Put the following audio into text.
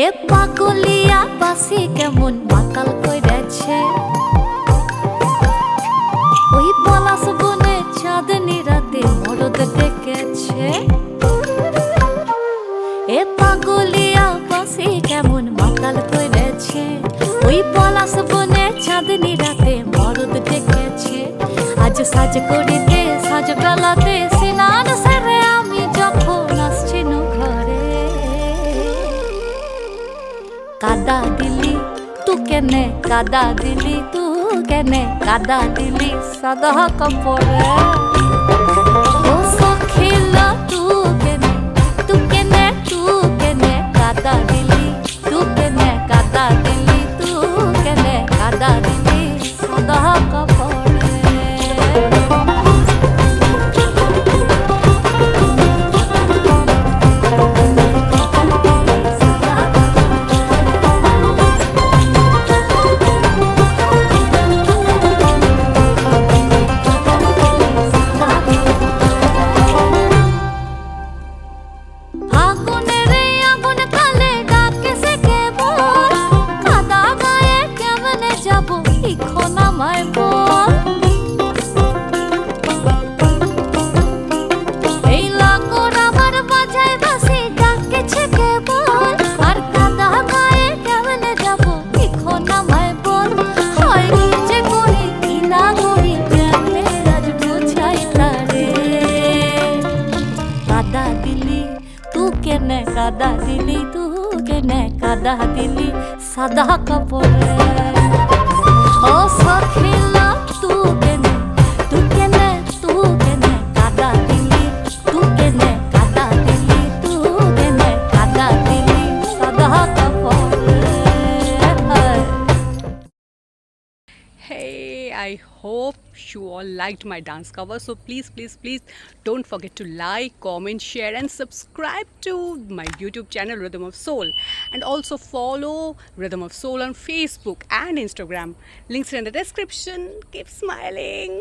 এ পাগলিয়া বাসি কেমন মাতাল কইরাছে, ওই পলাশ বনে চাঁদনি রাতে মরদ ডেকেছে। এ পাগলিয়া বাসি কেমন মাতাল কইরাছে, ওই পলাশ বনে চাঁদনি রাতে মরদ ডেকেছে। আজ সাজ করিতে সাজ বেলাতে স্নান সেরে আমি যখন আসছি ঘরে, কাদা দিলি তু কেনে, কাদা দিলি তু কেনে, কাদা দিলি সাদা কাপড়ে। ও সখিলা তু কেনে, তু কেনে, তু কেনে কাদা দিলি, তু কেনে কাদা দিলি, তু কেনে কাদা দিলি সাদা কাপড়ে। কাদা দিলি তু কেনে, কাদা দিলি সাদা কাপড়ে। ও সখিলা তু কেনে, তু কেনে, তু কেনে কাদা দিলি, তু কেনে কাদা দিলি, তু কেনে কাদা দিলি সাদা কাপড়ে। Hey, I hope you all liked my dance cover. So please don't forget to like, comment, share and subscribe to my YouTube channel Rhythm of Soul, and also follow Rhythm of Soul on Facebook and Instagram. Links are in the description. Keep smiling.